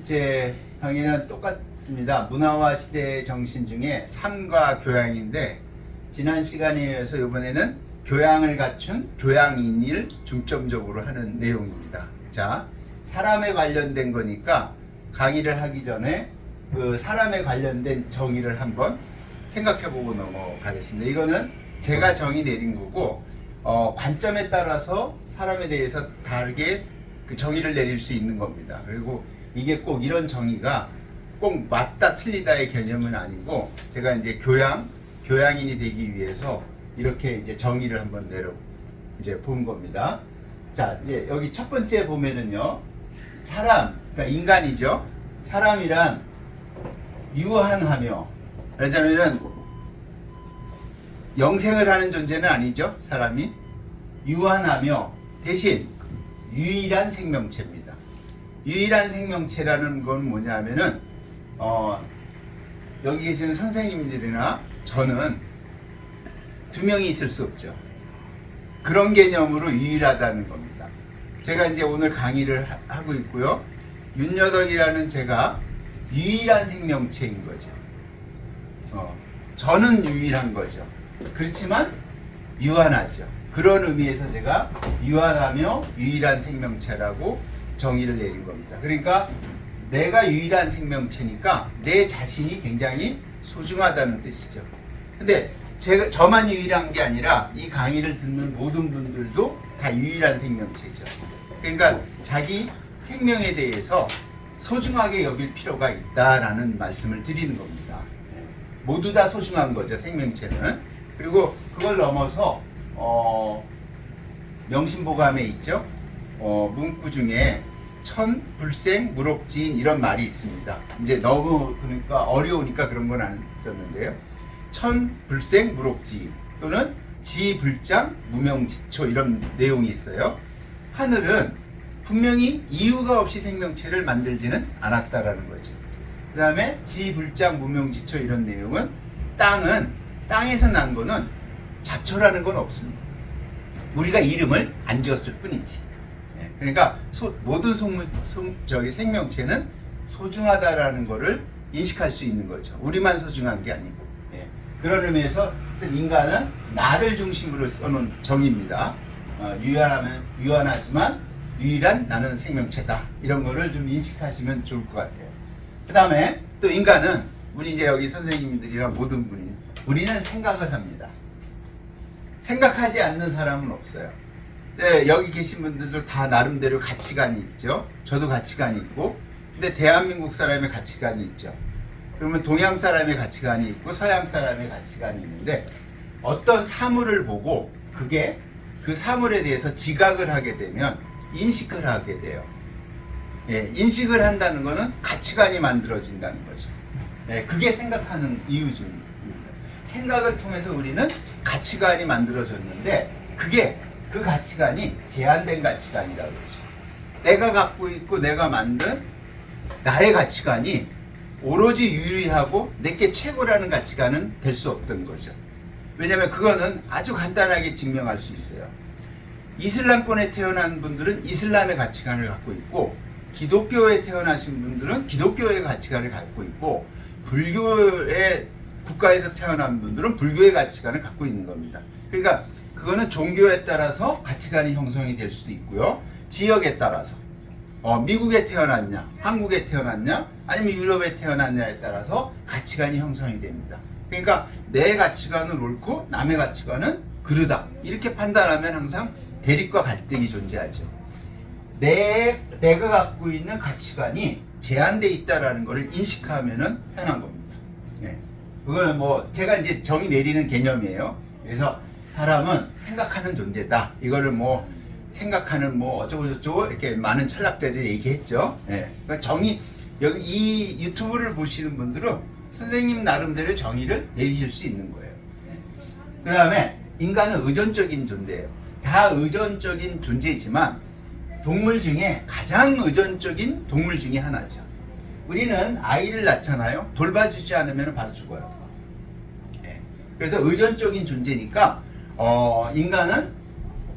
번째 강의는 똑같습니다. 문화와 시대의 정신 중에 삶과 교양인데, 지난 시간에 이어서 이번에는 교양을 갖춘 교양인을 중점적으로 하는 내용입니다. 자, 사람에 관련된 거니까 강의를 하기 전에 그 사람에 관련된 정의를 한번 생각해보고 넘어가겠습니다. 이거는 제가 정의 내린 거고, 관점에 따라서 사람에 대해서 다르게 그 정의를 내릴 수 있는 겁니다. 그리고 이게 꼭 이런 정의가 꼭 맞다 틀리다의 개념은 아니고, 제가 이제 교양인이 되기 위해서 이렇게 이제 정의를 한번 이제 본 겁니다. 자, 이제 여기 첫 번째 보면은요, 사람, 그러니까 인간이죠. 사람이란 유한하며, 그러자면은 영생을 하는 존재는 아니죠. 사람이 유한하며 대신 유일한 생명체입니다. 유일한 생명체라는 건 뭐냐면은 여기 계시는 선생님들이나 저는 두 명이 있을 수 없죠. 그런 개념으로 유일하다는 겁니다. 제가 이제 오늘 강의를 하고 있고요. 윤여덕이라는 제가 유일한 생명체인 거죠. 저는 유일한 거죠. 그렇지만 유한하죠. 그런 의미에서 제가 유한하며 유일한 생명체라고 정의를 내린 겁니다. 그러니까 내가 유일한 생명체니까 내 자신이 굉장히 소중하다는 뜻이죠. 근데 저만 유일한 게 아니라 이 강의를 듣는 모든 분들도 다 유일한 생명체죠. 그러니까 자기 생명에 대해서 소중하게 여길 필요가 있다라는 말씀을 드리는 겁니다. 모두 다 소중한 거죠, 생명체는. 그리고 그걸 넘어서 명심보감에 있죠. 문구 중에 천불생 무록지인 이런 말이 있습니다. 이제 너무 그러니까 어려우니까 그런 건 안 썼는데요. 천불생 무록지인 또는 지불장 무명지초 이런 내용이 있어요. 하늘은 분명히 이유가 없이 생명체를 만들지는 않았다라는 거죠. 그 다음에 지불장 무명지초 이런 내용은 땅에서 난 거는 잡초라는 건 없습니다. 우리가 이름을 안 지었을 뿐이지. 그러니까 모든 생명체는 소중하다라는 거를 인식할 수 있는 거죠. 우리만 소중한 게 아니고. 그런 의미에서 인간은 나를 중심으로 써놓은 정의입니다. 유한하지만 유일한 나는 생명체다. 이런 거를 좀 인식하시면 좋을 것 같아요. 그 다음에 또 인간은 우리 이제 여기 선생님들이랑 모든 분이 우리는 생각을 합니다. 생각하지 않는 사람은 없어요. 여기 계신 분들도 다 나름대로 가치관이 있죠. 저도 가치관이 있고, 근데 대한민국 사람의 가치관이 있죠. 그러면 동양 사람의 가치관이 있고 서양 사람의 가치관이 있는데, 어떤 사물을 보고 그게 그 사물에 대해서 지각을 하게 되면 인식을 하게 돼요. 인식을 한다는 거는 가치관이 만들어진다는 거죠. 그게 생각하는 이유 중입니다. 생각을 통해서 우리는 가치관이 만들어졌는데, 그 가치관이 제한된 가치관이라고 그러죠. 내가 갖고 있고 내가 만든 나의 가치관이 오로지 유일하고 내게 최고라는 가치관은 될 수 없던 거죠. 왜냐하면 그거는 아주 간단하게 증명할 수 있어요. 이슬람권에 태어난 분들은 이슬람의 가치관을 갖고 있고, 기독교에 태어나신 분들은 기독교의 가치관을 갖고 있고, 불교의 국가에서 태어난 분들은 불교의 가치관을 갖고 있는 겁니다. 그러니까 그거는 종교에 따라서 가치관이 형성이 될 수도 있고요. 지역에 따라서 미국에 태어났냐, 한국에 태어났냐, 아니면 유럽에 태어났냐에 따라서 가치관이 형성이 됩니다. 그러니까 내 가치관은 옳고 남의 가치관은 그르다. 이렇게 판단하면 항상 대립과 갈등이 존재하죠. 내가 갖고 있는 가치관이 제한되어 있다라는 것을 인식하면은 편한 겁니다. 그거는 뭐 제가 이제 정의 내리는 개념이에요. 그래서 사람은 생각하는 존재다. 이거를 뭐 생각하는 뭐 어쩌고저쩌고 이렇게 많은 철학자들이 얘기했죠. 그러니까 여기 이 유튜브를 보시는 분들은 선생님 나름대로 정의를 내리실 수 있는 거예요. 그 다음에 인간은 의존적인 존재예요. 다 의존적인 존재지만 동물 중에 가장 의존적인 동물 중에 하나죠. 우리는 아이를 낳잖아요. 돌봐주지 않으면 바로 죽어요. 그래서 의존적인 존재니까 인간은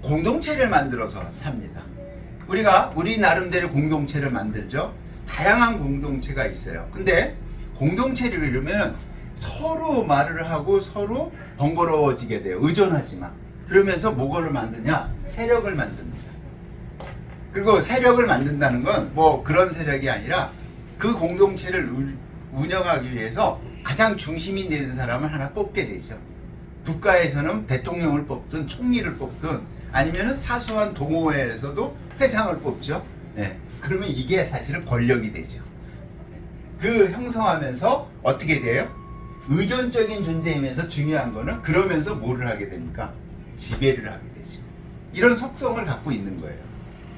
공동체를 만들어서 삽니다. 우리 나름대로 공동체를 만들죠. 다양한 공동체가 있어요. 근데 공동체를 이루면 서로 말을 하고 서로 번거로워지게 돼요. 의존하지만. 그러면서 뭐를 만드냐? 세력을 만듭니다. 그리고 세력을 만든다는 건 뭐 그런 세력이 아니라 그 공동체를 운영하기 위해서 가장 중심이 되는 사람을 하나 뽑게 되죠. 국가에서는 대통령을 뽑든 총리를 뽑든 아니면 사소한 동호회에서도 회장을 뽑죠. 네. 그러면 이게 사실은 권력이 되죠. 그 형성하면서 어떻게 돼요? 의존적인 존재이면서 중요한 거는 그러면서 뭐를 하게 됩니까? 지배를 하게 되죠. 이런 속성을 갖고 있는 거예요.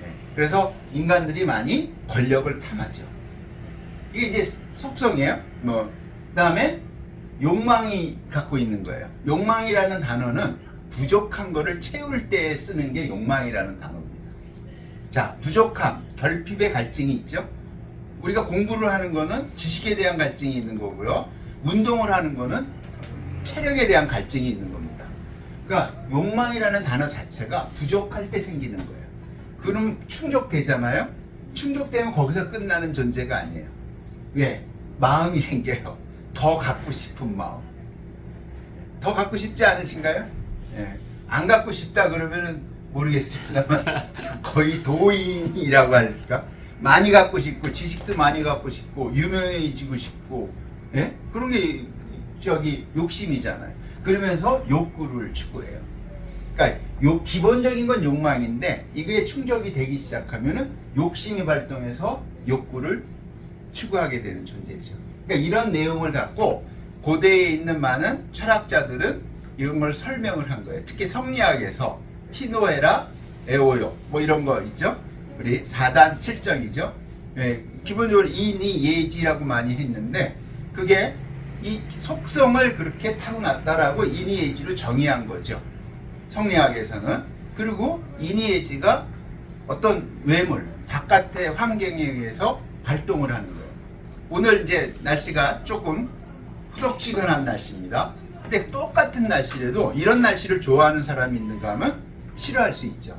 네. 그래서 인간들이 많이 권력을 탐하죠. 이게 이제 속성이에요. 그다음에 욕망이 갖고 있는 거예요. 욕망이라는 단어는 부족한 거를 채울 때 쓰는 게 욕망이라는 단어입니다. 자, 부족함, 결핍의 갈증이 있죠. 우리가 공부를 하는 거는 지식에 대한 갈증이 있는 거고요. 운동을 하는 거는 체력에 대한 갈증이 있는 겁니다. 그러니까 욕망이라는 단어 자체가 부족할 때 생기는 거예요. 그럼 충족되잖아요. 충족되면 거기서 끝나는 존재가 아니에요. 왜? 마음이 생겨요. 더 갖고 싶은 마음. 더 갖고 싶지 않으신가요? 예. 안 갖고 싶다 그러면은 모르겠습니다만 거의 도인이라고 할까? 많이 갖고 싶고 지식도 많이 갖고 싶고 유명해지고 싶고, 예? 그런 게 저기 욕심이잖아요. 그러면서 욕구를 추구해요. 그러니까 기본적인 건 욕망인데 이게 충족이 되기 시작하면은 욕심이 발동해서 욕구를 추구하게 되는 존재죠. 그러니까 이런 내용을 갖고 고대에 있는 많은 철학자들은 이런 걸 설명을 한 거예요. 특히 성리학에서 히노에라, 에오요 뭐 이런 거 있죠. 우리 4단 7정이죠. 예, 기본적으로 인이 예지라고 많이 했는데 그게 이 속성을 그렇게 타고났다라고 인이 예지로 정의한 거죠. 성리학에서는. 그리고 인이 예지가 어떤 외물, 바깥의 환경에 의해서 발동을 하는 거예요. 오늘 이제 날씨가 조금 후덥지근한 날씨입니다. 근데 똑같은 날씨라도 이런 날씨를 좋아하는 사람이 있는가 하면 싫어할 수 있죠.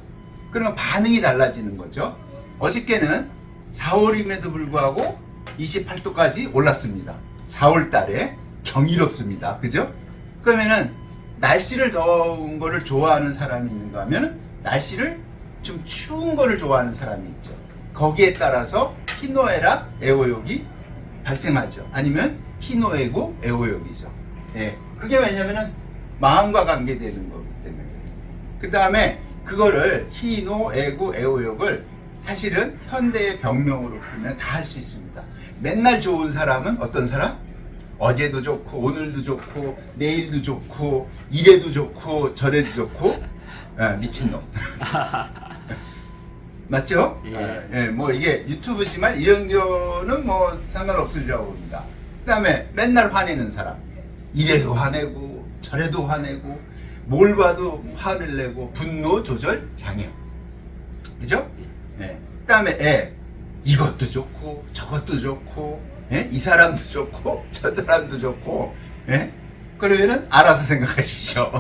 그러면 반응이 달라지는 거죠. 어저께는 4월임에도 불구하고 28도까지 올랐습니다. 4월 달에 경이롭습니다. 그죠? 그러면은 날씨를 더운 거를 좋아하는 사람이 있는가 하면 날씨를 좀 추운 거를 좋아하는 사람이 있죠. 거기에 따라서 히노에라, 에오욕이 발생하죠. 아니면 히노에구, 에오욕이죠. 예. 그게 왜냐면은 마음과 관계되는 거기 때문에. 그 다음에 그거를 히노, 에구, 에오욕을 사실은 현대의 병명으로 풀면 다 할 수 있습니다. 맨날 좋은 사람은 어떤 사람? 어제도 좋고 오늘도 좋고 내일도 좋고 이래도 좋고 저래도 좋고 미친놈. 맞죠? 예, 뭐 이게 유튜브지만 이런 거는 뭐 상관없으리라고 봅니다. 그 다음에 맨날 화내는 사람. 이래도 화내고 저래도 화내고 뭘 봐도 화를 내고 분노 조절 장애. 그죠? 예. 그 다음에 이것도 좋고 저것도 좋고, 예? 이 사람도 좋고 저 사람도 좋고, 예? 그러면은 알아서 생각하십시오.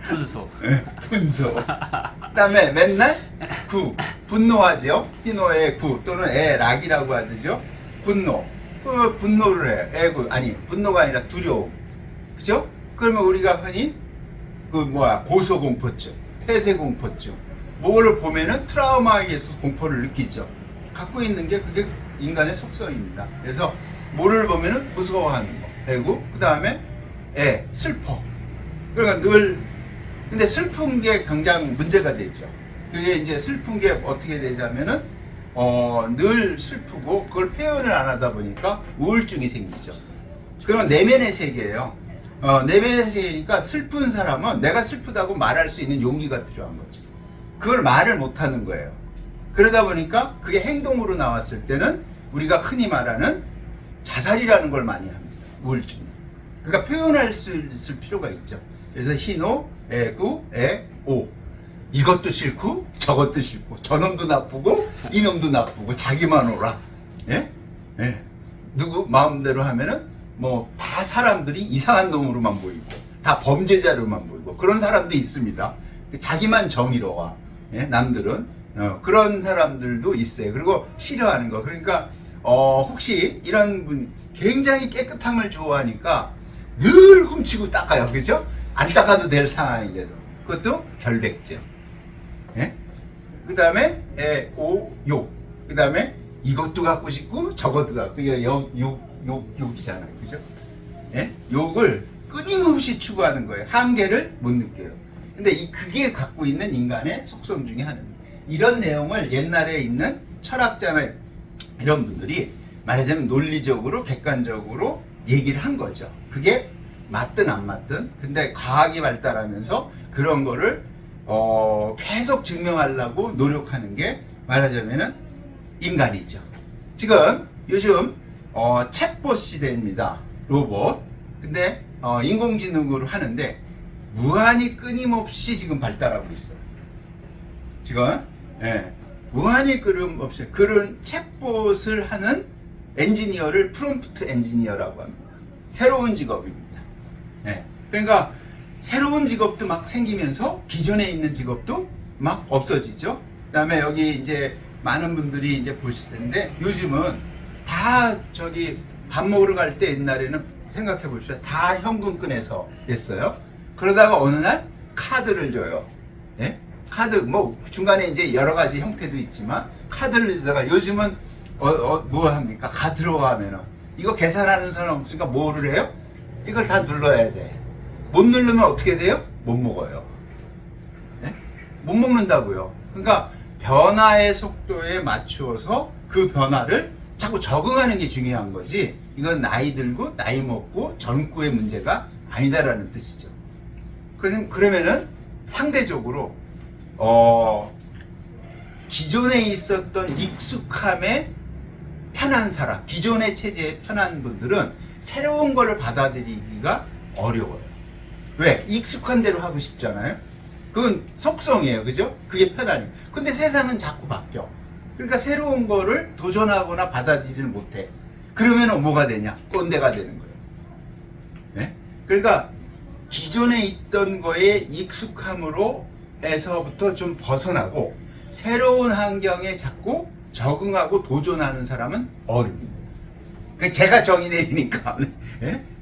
분소. 예, 분소. 그 다음에 맨날 분노하죠. 희노의 또는 락이라고 하죠. 분노. 그 분노를 해. 분노가 아니라 두려움. 그죠? 그러면 우리가 흔히 고소공포증, 폐쇄공포증, 뭐를 보면은 트라우마에 의해서 공포를 느끼죠. 갖고 있는 게 그게 인간의 속성입니다. 그래서 뭐를 보면은 무서워하는 거. 그 다음에 슬퍼. 그러니까 근데 슬픈 게 굉장히 문제가 되죠. 그게 이제 슬픈 게 어떻게 되냐면은 늘 슬프고 그걸 표현을 안 하다 보니까 우울증이 생기죠. 그러면 내면의 세계예요. 내면의 세계니까 슬픈 사람은 내가 슬프다고 말할 수 있는 용기가 필요한 거죠. 그걸 말을 못 하는 거예요. 그러다 보니까 그게 행동으로 나왔을 때는 우리가 흔히 말하는 자살이라는 걸 많이 합니다. 우울증. 그러니까 표현할 수 있을 필요가 있죠. 그래서 희노, 에구, 에오. 이것도 싫고 저것도 싫고 저놈도 나쁘고 이놈도 나쁘고 자기만 오라. 예? 예. 누구 마음대로 하면은 뭐 다 사람들이 이상한 놈으로만 보이고 다 범죄자로만 보이고 그런 사람도 있습니다. 자기만 정의로워. 예? 남들은 그런 사람들도 있어요. 그리고 싫어하는 거. 그러니까 혹시 이런 분 굉장히 깨끗함을 좋아하니까 늘 훔치고 닦아요. 그죠? 안 닦아도 될 상황인데도. 그것도 결백증. 예? 그 다음에 욕. 그 다음에 이것도 갖고 싶고 저것도 갖고. 이거 욕이잖아요. 그죠? 예? 욕을 끊임없이 추구하는 거예요. 한계를 못 느껴요. 근데 그게 갖고 있는 인간의 속성 중에 하나입니다. 이런 내용을 옛날에 있는 철학자나 이런 분들이 말하자면 논리적으로 객관적으로 얘기를 한 거죠. 그게 맞든 안 맞든. 근데 과학이 발달하면서 그런 거를 계속 증명하려고 노력하는 게 말하자면은 인간이죠. 지금 요즘 챗봇 시대입니다. 로봇. 근데 인공지능으로 하는데 무한히 끊임없이 지금 발달하고 있어요. 지금 무한히 끊임없이 그런 챗봇을 하는 엔지니어를 프롬프트 엔지니어라고 합니다. 새로운 직업입니다. 그러니까 새로운 직업도 막 생기면서 기존에 있는 직업도 막 없어지죠. 그다음에 여기 이제 많은 분들이 이제 보실 텐데 요즘은 다 밥 먹으러 갈 때 옛날에는 생각해 보십시오. 다 현금 꺼내서 됐어요. 그러다가 어느 날 카드를 줘요. 카드 뭐 중간에 이제 여러 가지 형태도 있지만 카드를 주다가 요즘은 뭐 합니까? 들어가면은 이거 계산하는 사람 없으니까 뭐를 해요? 이걸 다 눌러야 돼. 못 누르면 어떻게 돼요? 못 먹어요. 못 먹는다고요. 그러니까 변화의 속도에 맞추어서 그 변화를 자꾸 적응하는 게 중요한 거지. 이건 나이 들고 나이 먹고 젊고의 문제가 아니다라는 뜻이죠. 그러면은 상대적으로 기존에 있었던 익숙함에 편한 사람, 기존의 체제에 편한 분들은 새로운 거를 받아들이기가 어려워요. 왜? 익숙한 대로 하고 싶잖아요. 그건 속성이에요. 그죠? 그게 편하니. 근데 세상은 자꾸 바뀌어. 그러니까 새로운 거를 도전하거나 받아들이지 못해. 그러면 뭐가 되냐? 꼰대가 되는 거예요. 그러니까 기존에 있던 거에 익숙함으로 에서부터 좀 벗어나고 새로운 환경에 자꾸 적응하고 도전하는 사람은 어른입니다. 그러니까 제가 정의 내리니까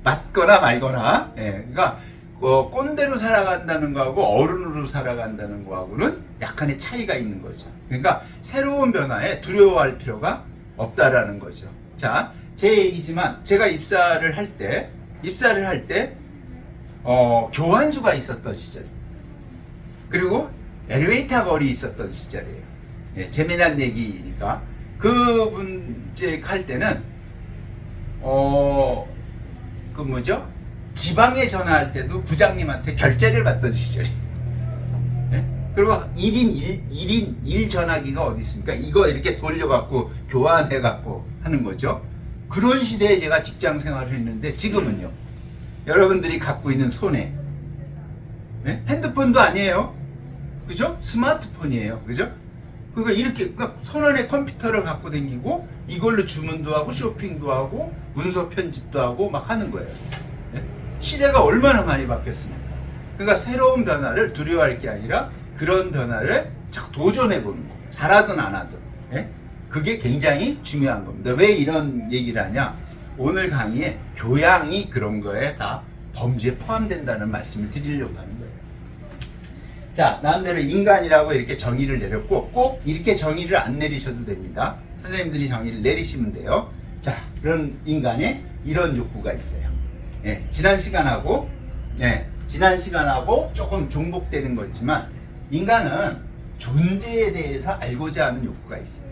맞거나 말거나. 그러니까 꼰대로 살아간다는 거하고 어른으로 살아간다는 거하고는 약간의 차이가 있는 거죠. 그러니까 새로운 변화에 두려워할 필요가 없다라는 거죠. 자, 제 얘기지만 제가 입사를 할 때 교환수가 있었던 시절입니다. 그리고 엘리베이터 거리 있었던 시절이에요. 재미난 얘기니까. 그분 할 때는 지방에 전화할 때도 부장님한테 결제를 받던 시절이에요. 그리고 1인 1 전화기가 어디 있습니까? 이거 이렇게 돌려갖고 교환해갖고 하는 거죠. 그런 시대에 제가 직장 생활을 했는데 지금은요. 여러분들이 갖고 있는 손에 핸드폰도 아니에요. 그죠? 스마트폰이에요. 그죠? 그러니까 이렇게 손 안에 컴퓨터를 갖고 다니고 이걸로 주문도 하고 쇼핑도 하고 문서 편집도 하고 막 하는 거예요. 시대가 얼마나 많이 바뀌었습니까? 그러니까 새로운 변화를 두려워할 게 아니라 그런 변화를 자꾸 도전해보는 거. 잘하든 안 하든. 그게 굉장히 중요한 겁니다. 왜 이런 얘기를 하냐? 오늘 강의에 교양이 그런 거에 다 범주에 포함된다는 말씀을 드리려고 하는 거예요. 자, 나름대로 인간이라고 이렇게 정의를 내렸고 꼭 이렇게 정의를 안 내리셔도 됩니다. 선생님들이 정의를 내리시면 돼요. 자, 그런 인간에 이런 욕구가 있어요. 지난 시간하고 조금 중복되는 거 있지만 인간은 존재에 대해서 알고자 하는 욕구가 있어요.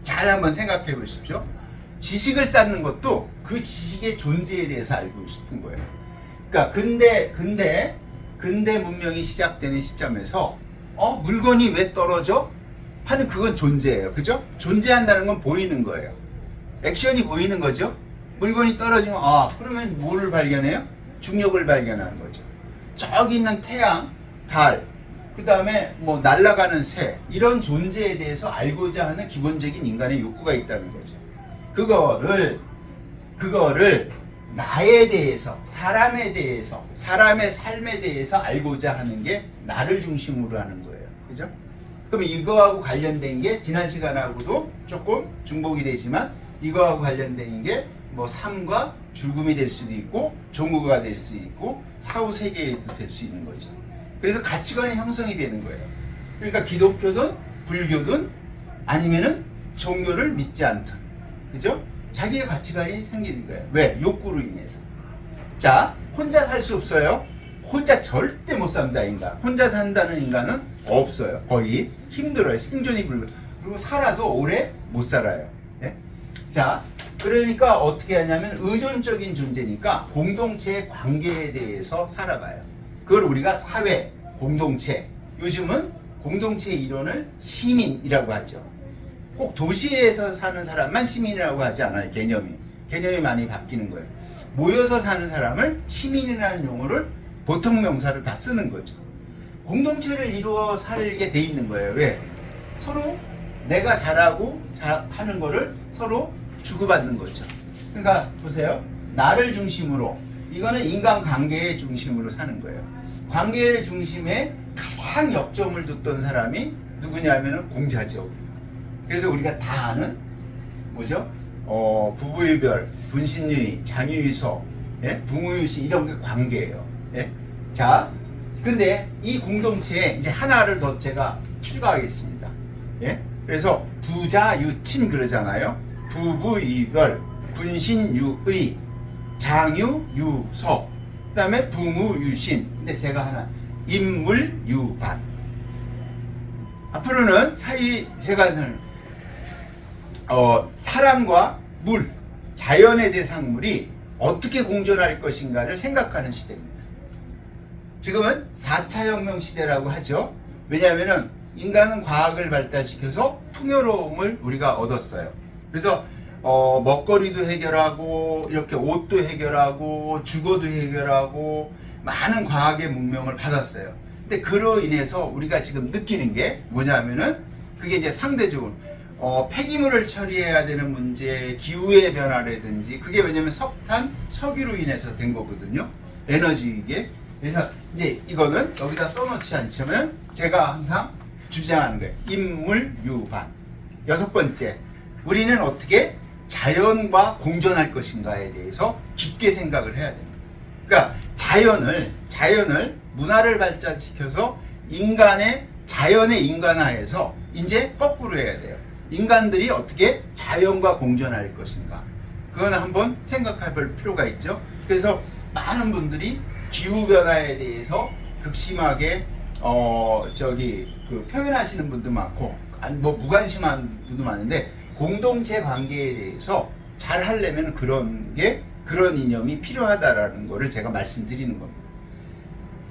잘 한번 생각해 보십시오. 지식을 쌓는 것도 그 지식의 존재에 대해서 알고 싶은 거예요. 그러니까 근대 문명이 시작되는 시점에서 물건이 왜 떨어져? 하는 그건 존재예요. 그죠? 존재한다는 건 보이는 거예요. 액션이 보이는 거죠. 물건이 떨어지면 그러면 뭐를 발견해요? 중력을 발견하는 거죠. 저기 있는 태양, 달, 그 다음에 뭐 날아가는 새, 이런 존재에 대해서 알고자 하는 기본적인 인간의 욕구가 있다는 거죠. 그거를 나에 대해서, 사람에 대해서, 사람의 삶에 대해서 알고자 하는 게 나를 중심으로 하는 거예요. 그죠? 그럼 이거하고 관련된 게 지난 시간하고도 조금 중복이 되지만 이거하고 관련된 게 뭐 삶과 죽음이 될 수도 있고 종교가 될 수 있고 사후 세계에도 될 수 있는 거죠. 그래서 가치관이 형성이 되는 거예요. 그러니까 기독교든 불교든 아니면은 종교를 믿지 않든, 그죠? 자기의 가치관이 생기는 거예요. 왜? 욕구로 인해서. 자, 혼자 살 수 없어요. 혼자 절대 못 삽니다, 인간. 혼자 산다는 인간은 없어요. 거의 힘들어요. 생존이 불가. 그리고 살아도 오래 못 살아요. 네? 자, 그러니까 어떻게 하냐면 의존적인 존재니까 공동체의 관계에 대해서 살아가요. 그걸 우리가 사회, 공동체, 요즘은 공동체의 이론을 시민이라고 하죠. 꼭 도시에서 사는 사람만 시민이라고 하지 않아요. 개념이 많이 바뀌는 거예요. 모여서 사는 사람을 시민이라는 용어를 보통 명사를 다 쓰는 거죠. 공동체를 이루어 살게 돼 있는 거예요. 왜? 서로 내가 잘하고 하는 거를 서로 주고받는 거죠. 그러니까 보세요. 나를 중심으로, 이거는 인간관계의 중심으로 사는 거예요. 관계의 중심에 가장 역점을 뒀던 사람이 누구냐면은 공자죠. 그래서 우리가 다 아는 뭐죠? 부부유별, 분신유의, 장유유서, 예? 붕우유시 이런 게 관계예요. 예? 자, 근데 이 공동체에 이제 하나를 더 제가 추가하겠습니다. 예? 그래서 부자유친 그러잖아요. 부부유별, 분신유의, 장유유서, 그 다음에 붕우유신. 근데 제가 하나 인물유반. 앞으로는 제가 사람과 물, 자연의 대상물이 어떻게 공존할 것인가를 생각하는 시대입니다. 지금은 4차 혁명 시대라고 하죠. 왜냐하면 인간은 과학을 발달시켜서 풍요로움을 우리가 얻었어요. 그래서 먹거리도 해결하고 이렇게 옷도 해결하고 주거도 해결하고 많은 과학의 문명을 받았어요. 근데 그로 인해서 우리가 지금 느끼는 게 뭐냐면은 그게 이제 상대적으로 폐기물을 처리해야 되는 문제, 기후의 변화라든지 그게 왜냐면 석탄, 석유로 인해서 된 거거든요. 에너지 이게. 그래서 이제 이거는 여기다 써놓지 않지만 제가 항상 주장하는 거예요. 인물유반. 6번째, 우리는 어떻게 자연과 공존할 것인가에 대해서 깊게 생각을 해야 됩니다. 그러니까 자연을 문화를 발전시켜서 자연의 인간화해서 이제 거꾸로 해야 돼요. 인간들이 어떻게 자연과 공존할 것인가. 그거는 한번 생각해 볼 필요가 있죠. 그래서 많은 분들이 기후변화에 대해서 극심하게 표현하시는 분도 많고 뭐 무관심한 분도 많은데 공동체 관계에 대해서 잘 하려면 그런 이념이 필요하다라는 거를 제가 말씀드리는 겁니다.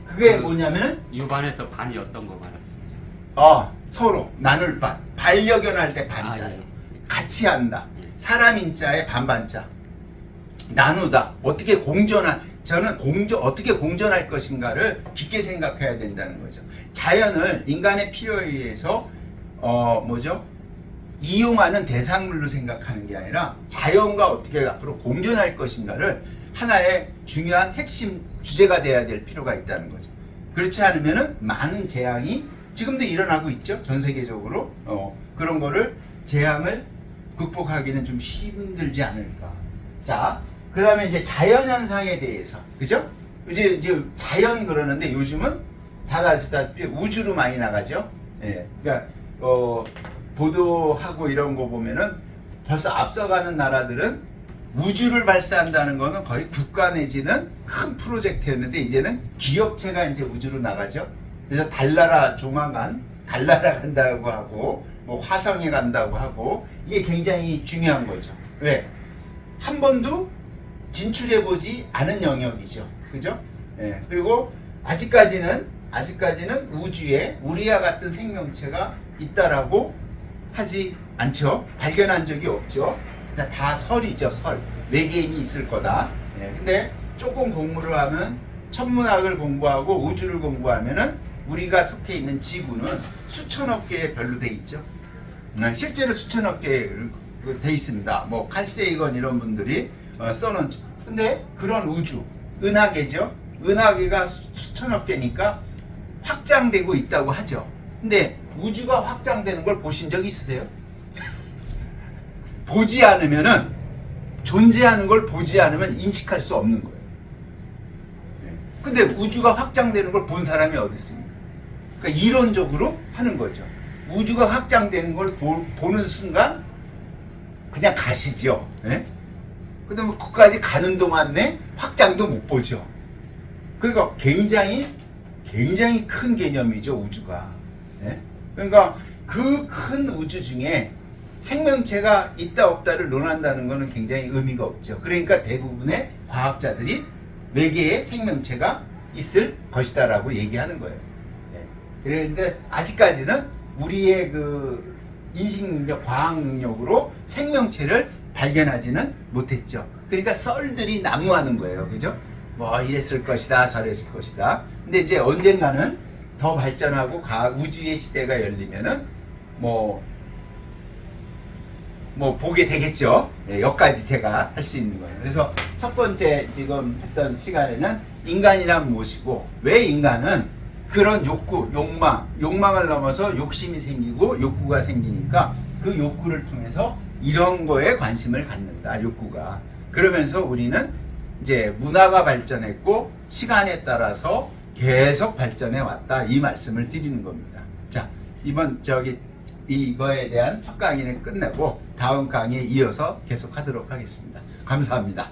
그게 뭐냐면은 유반에서 반이 어떤 거 말았습니다. 서로 나눌 반, 반려견할 때 반자, 예. 같이 한다. 예. 사람인자에 반반자, 나누다. 어떻게 어떻게 공존할 것인가를 깊게 생각해야 된다는 거죠. 자연을 인간의 필요에 의해서 이용하는 대상물로 생각하는 게 아니라 자연과 어떻게 앞으로 공존할 것인가를 하나의 중요한 핵심 주제가 돼야 될 필요가 있다는 거죠. 그렇지 않으면은 많은 재앙이 지금도 일어나고 있죠. 전 세계적으로 그런 거를 재앙을 극복하기는 좀 힘들지 않을까. 자, 그 다음에 이제 자연현상에 대해서, 그죠? 이제 자연 그러는데 요즘은 잘 아시다시피 우주로 많이 나가죠. 예. 그러니까, 보도하고 이런 거 보면은 벌써 앞서가는 나라들은 우주를 발사한다는 거는 거의 국가 내지는 큰 프로젝트였는데 이제는 기업체가 이제 우주로 나가죠. 그래서 조만간 달나라 간다고 하고 뭐 화성에 간다고 하고 이게 굉장히 중요한 거죠. 왜? 한 번도 진출해보지 않은 영역이죠. 그죠? 예. 그리고 아직까지는 우주에 우리와 같은 생명체가 있다라고 하지 않죠. 발견한 적이 없죠. 다 설이죠. 설. 외계인이 있을 거다. 예. 근데 조금 공부를 하면 천문학을 공부하고 우주를 공부하면은 우리가 속해 있는 지구는 수천억 개의 별로 돼 있죠. 실제로 수천억 개 돼 있습니다. 뭐 칼세이건 이런 분들이 써놓은. 근데 그런 우주, 은하계죠. 은하계가 수천억 개니까 확장되고 있다고 하죠. 근데 우주가 확장되는 걸 보신 적 있으세요? 보지 않으면은, 존재하는 걸 보지 않으면 인식할 수 없는 거예요. 근데 우주가 확장되는 걸 본 사람이 어디 있습니까? 그러니까 이론적으로 하는 거죠. 우주가 확장되는 걸 보는 순간 그냥 가시죠. 예? 근데 뭐 거기까지 가는 동안 내 확장도 못 보죠. 그러니까 굉장히 큰 개념이죠, 우주가. 예? 그러니까 그 큰 우주 중에 생명체가 있다 없다를 논한다는 것은 굉장히 의미가 없죠. 그러니까 대부분의 과학자들이 외계에 생명체가 있을 것이다라고 얘기하는 거예요. 예. 그런데 아직까지는 우리의 그 인식 능력, 과학 능력으로 생명체를 발견하지는 못했죠. 그러니까 썰들이 난무하는 거예요. 그죠? 뭐 이랬을 것이다, 저랬을 것이다. 근데 이제 언젠가는 더 발전하고 우주의 시대가 열리면은 뭐 보게 되겠죠. 네, 여기까지 제가 할 수 있는 거예요. 그래서 첫 번째 지금 했던 시간에는 인간이란 무엇이고, 왜 인간은 그런 욕망을 넘어서 욕심이 생기고 욕구가 생기니까 그 욕구를 통해서 이런 거에 관심을 갖는다, 욕구가. 그러면서 우리는 이제 문화가 발전했고 시간에 따라서 계속 발전해 왔다, 이 말씀을 드리는 겁니다. 자, 이번 이거에 대한 첫 강의는 끝내고 다음 강의에 이어서 계속 하도록 하겠습니다. 감사합니다.